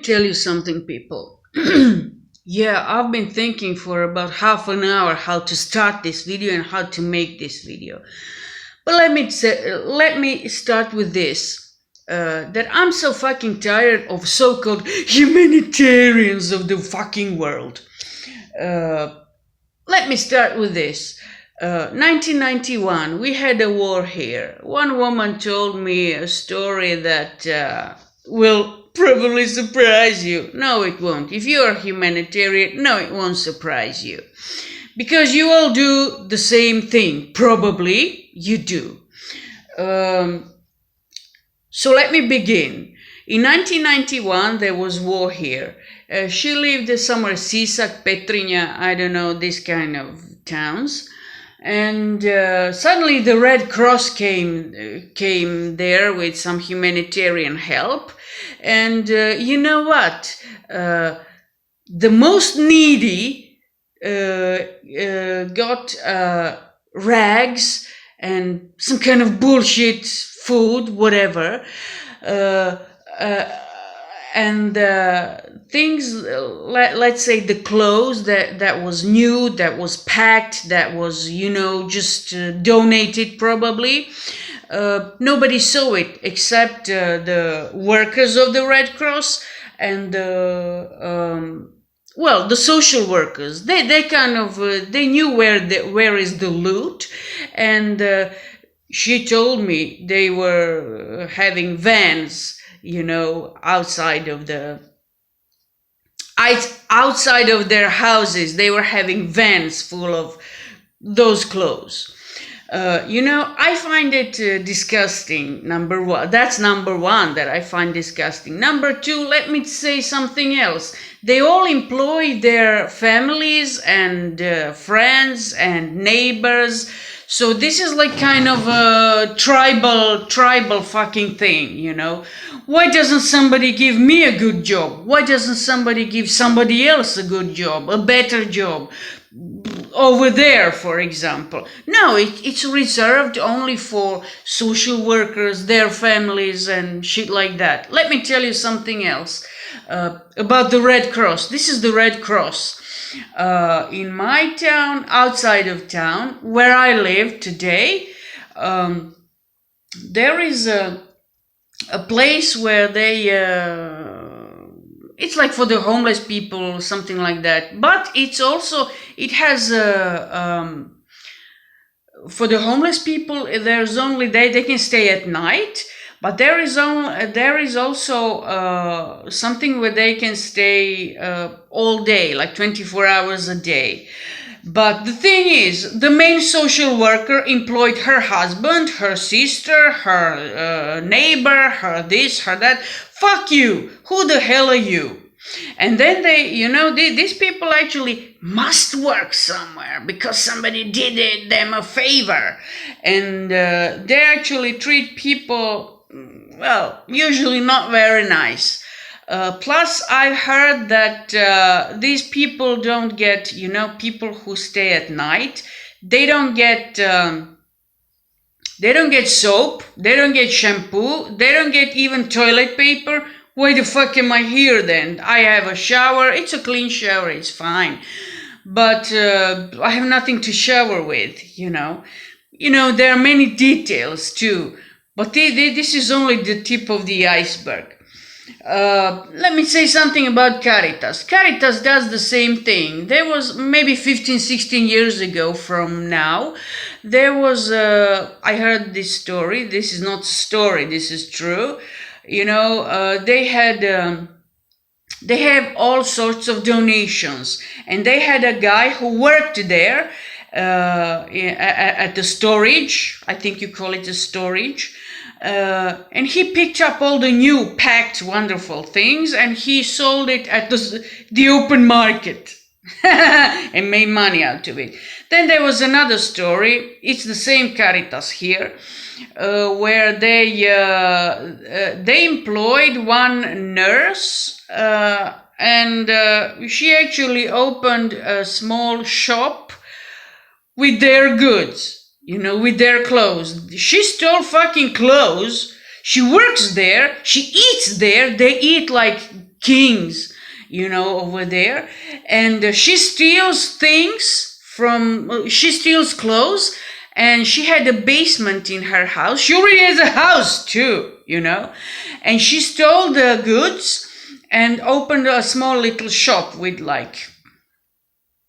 tell you something, people. Yeah, I've been thinking for about half an hour how to start this video and how to make this video. But let me start with this. That I'm so fucking tired of so-called humanitarians of the fucking world. Let me start with this. 1991, we had a war here. One woman told me a story that will probably surprise you. No, it won't. If you're a humanitarian, no, it won't surprise you. Because you all do the same thing. Probably you do. So let me begin. In 1991, there was war here. She lived somewhere, Sisak, Petrinja, I don't know, this kind of towns. And suddenly the Red Cross came there with some humanitarian help. And you know what? The most needy got rags and some kind of bullshit food, whatever. And things, let's say the clothes that was new, that was packed, that was, just donated probably. Nobody saw it except the workers of the Red Cross and the social workers. They kind of, they knew where is the loot. And she told me they were having vans, outside of their houses. They were having vans full of those clothes. I find it disgusting. Number one, that's number one that I find disgusting. Number two, let me say something else. They all employ their families and friends and neighbors. So this is like kind of a tribal fucking thing, Why doesn't somebody give me a good job? Why doesn't somebody give somebody else a good job, a better job? Over there, for example. No, it's reserved only for social workers, their families and shit like that. Let me tell you something else about the Red Cross. This is the Red Cross. In my town, outside of town, where I live today, there is a place where they... it's like for the homeless people, something like that. But it's also, it has, for the homeless people, there's only, they can stay at night. But there is also something where they can stay all day, like 24 hours a day. But the thing is, the main social worker employed her husband, her sister, her neighbor, her this, her that. Fuck you! Who the hell are you? And then these people actually must work somewhere because somebody did them a favor. And they actually treat people, well, usually not very nice. Plus, I've heard that these people don't get, people who stay at night, they don't get soap, they don't get shampoo, they don't get even toilet paper. Why the fuck am I here then? I have a shower, it's a clean shower, it's fine. But I have nothing to shower with, there are many details too. But this is only the tip of the iceberg. Let me say something about Caritas. Caritas does the same thing. There was maybe 15, 16 years ago from now, there was, I heard this story. This is not a story, this is true. They have all sorts of donations. And they had a guy who worked there at the storage. I think you call it a storage. And he picked up all the new packed wonderful things and he sold it at the open market and made money out of it. Then there was another story. It's the same Caritas here, where they employed one nurse and she actually opened a small shop with their goods. With their clothes. She stole fucking clothes. She works there. She eats there. They eat like kings, over there. And she steals things she steals clothes, and she had a basement in her house. She already has a house too, and she stole the goods and opened a small little shop with like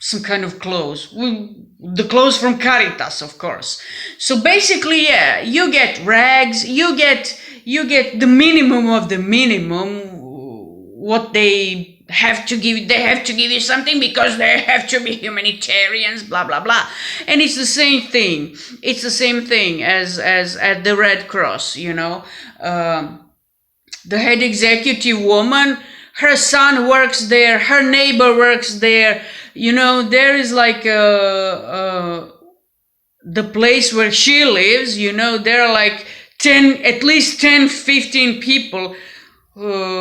some kind of clothes, the clothes from Caritas, of course. So basically, yeah, you get rags, you get the minimum of the minimum, what they have to give you something because they have to be humanitarians, blah blah blah. And it's the same thing as at the Red Cross. The head executive woman, her son works there, her neighbor works there. There is like the place where she lives, there are like at least 10, 15 people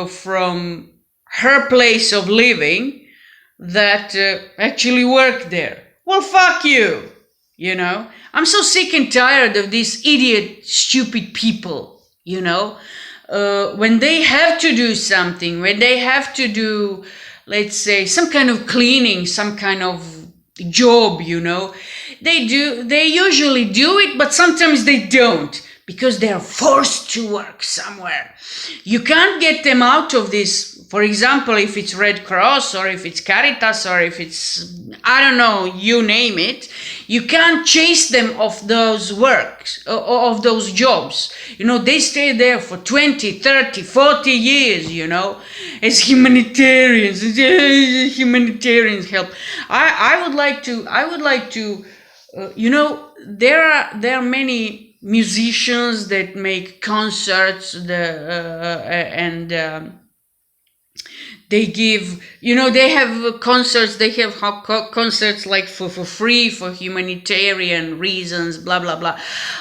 from her place of living that actually work there. Well, fuck you, I'm so sick and tired of these idiot, stupid people, when they have to do something, when they have to do, let's say, some kind of cleaning, some kind of job, they usually do it, but sometimes they don't, because they are forced to work somewhere. You can't get them out of this. For example, if it's Red Cross, or if it's Caritas, or if it's, I don't know, you name it, you can't chase them off those works, of those jobs. They stay there for 20, 30, 40 years, as humanitarians. Humanitarians help. I would like to, there are many musicians that make concerts, they give, they have concerts, like for free for humanitarian reasons, blah, blah, blah.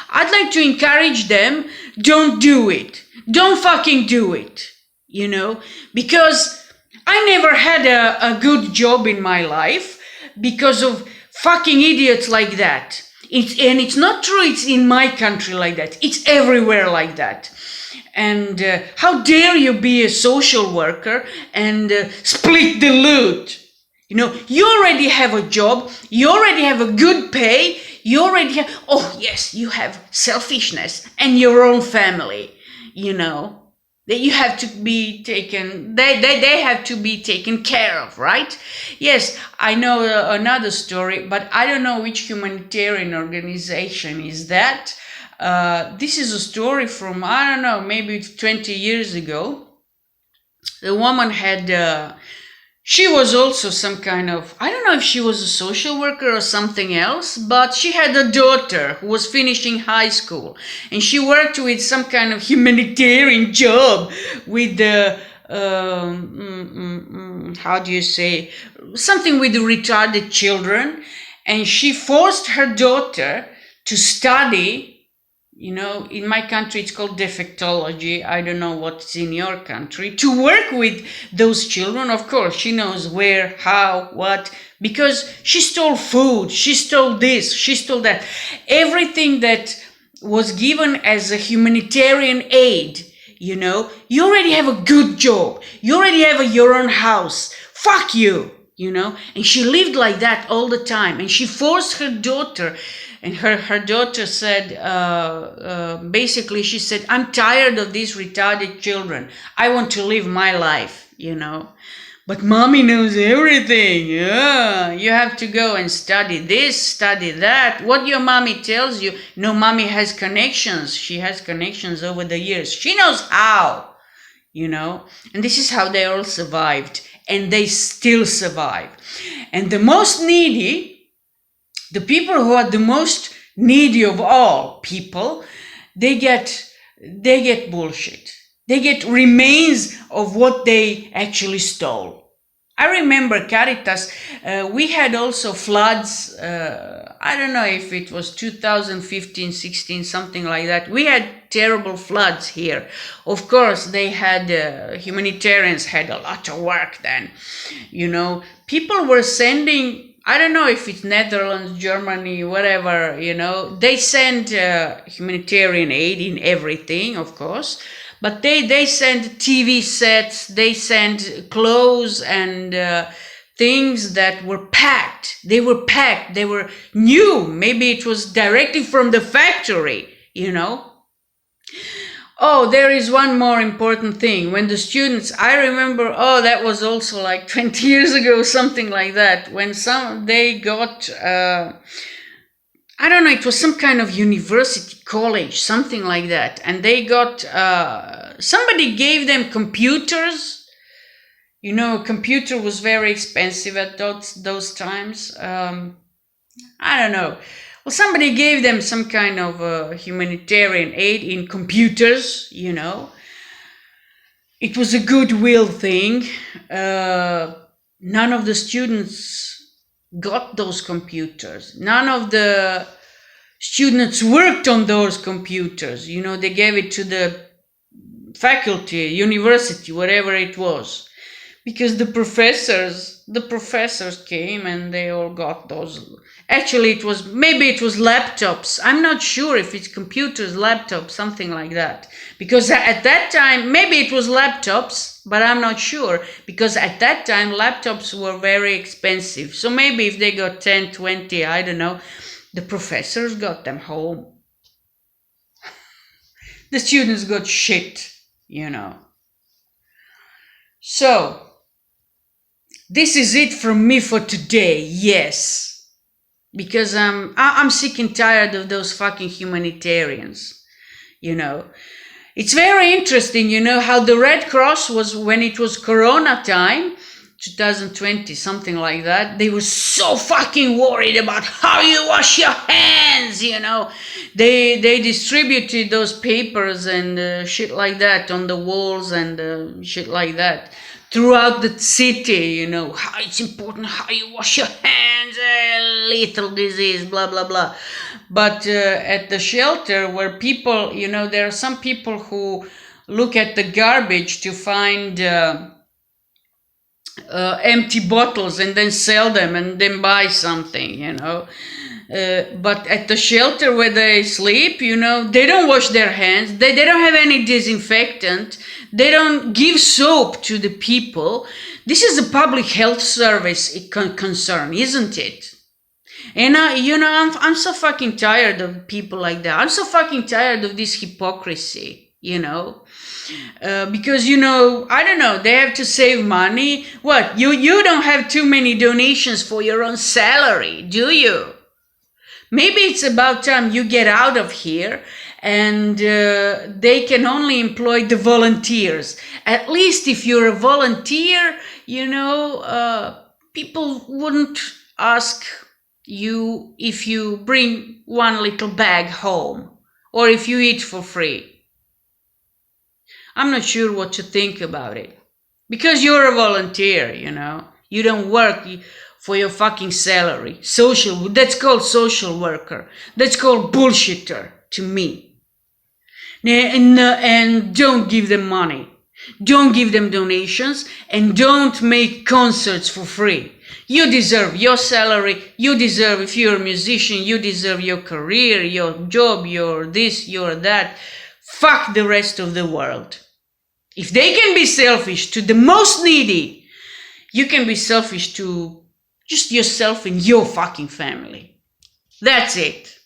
I'd like to encourage them, don't do it. Don't fucking do it, because I never had a good job in my life because of fucking idiots like that. It's not true it's in my country like that. It's everywhere like that. And how dare you be a social worker and split the loot? You already have a job, you already have a good pay, you already have, oh yes, you have selfishness and your own family, that you have to be taken, they have to be taken care of, right? Yes, I know another story, but I don't know which humanitarian organization is that. This is a story from, I don't know, maybe 20 years ago. The woman had, she was also some kind of, I don't know if she was a social worker or something else, but she had a daughter who was finishing high school, and she worked with some kind of humanitarian job with the, how do you say, something with the retarded children, and she forced her daughter to study. In my country, it's called defectology. I don't know what's in your country. To work with those children, of course, she knows where, how, what, because she stole food, she stole this, she stole that. Everything that was given as a humanitarian aid, you already have a good job. You already have your own house. Fuck you, And she lived like that all the time. And she forced her daughter. And her daughter said, basically, she said, I'm tired of these retarded children. I want to live my life, But mommy knows everything. Yeah, you have to go and study this, study that. What your mommy tells you, mommy has connections. She has connections over the years. She knows how, And this is how they all survived. And they still survive. And the most needy, the people who are the most needy of all people, they get bullshit. They get remains of what they actually stole. I remember Caritas, we had also floods, I don't know if it was 2015, 16, something like that. We had terrible floods here. Of course, they had, humanitarians had a lot of work then. People were sending, I don't know if it's Netherlands, Germany, whatever, they send humanitarian aid in everything, of course. but they sent TV sets, they sent clothes and things that were packed. They were packed, they were new. Maybe it was directly from the factory, you know. Oh, there is one more important thing. When the students, I remember, oh, that was also like 20 years ago, something like that, when they got, I don't know, it was some kind of university, college, something like that. And they got, somebody gave them computers. You know, a computer was very expensive at those times. I don't know. Well, somebody gave them some kind of humanitarian aid in computers, you know. It was a goodwill thing. None of the students got those computers. None of the students worked on those computers. You know, they gave it to the faculty, university, whatever it was. Because the professors came and they all got those. Actually, maybe it was laptops. I'm not sure if it's computers, laptops, something like that. Because at that time, maybe it was laptops, but I'm not sure. Because at that time, laptops were very expensive. So maybe if they got 10, 20, I don't know, the professors got them home. The students got shit, you know. So, this is it from me for today, yes. Because I'm sick and tired of those fucking humanitarians, you know. It's very interesting, you know, how the Red Cross was, when it was Corona time, 2020, something like that, they were so fucking worried about how you wash your hands, you know. They distributed those papers and shit like that on the walls and shit like that throughout the city, you know, how it's important how you wash your hands, lethal disease, blah, blah, blah. But at the shelter where people, you know, there are some people who look at the garbage to find empty bottles and then sell them and then buy something, you know. But at the shelter where they sleep, you know, they don't wash their hands. They don't have any disinfectant. They don't give soap to the people. This is a public health service concern, isn't it? And you know, I'm so fucking tired of people like that. I'm so fucking tired of this hypocrisy, you know. Because, you know, I don't know, they have to save money. What, you don't have too many donations for your own salary, do you? Maybe it's about time you get out of here and they can only employ the volunteers. At least if you're a volunteer, you know, people wouldn't ask you if you bring one little bag home or if you eat for free. I'm not sure what to think about it. Because you're a volunteer, you know. You don't work for your fucking salary. That's called social worker. That's called bullshitter to me. And don't give them money. Don't give them donations and don't make concerts for free. You deserve your salary. You deserve, if you're a musician, you deserve your career, your job, your this, your that. Fuck the rest of the world. If they can be selfish to the most needy, you can be selfish to just yourself and your fucking family. That's it.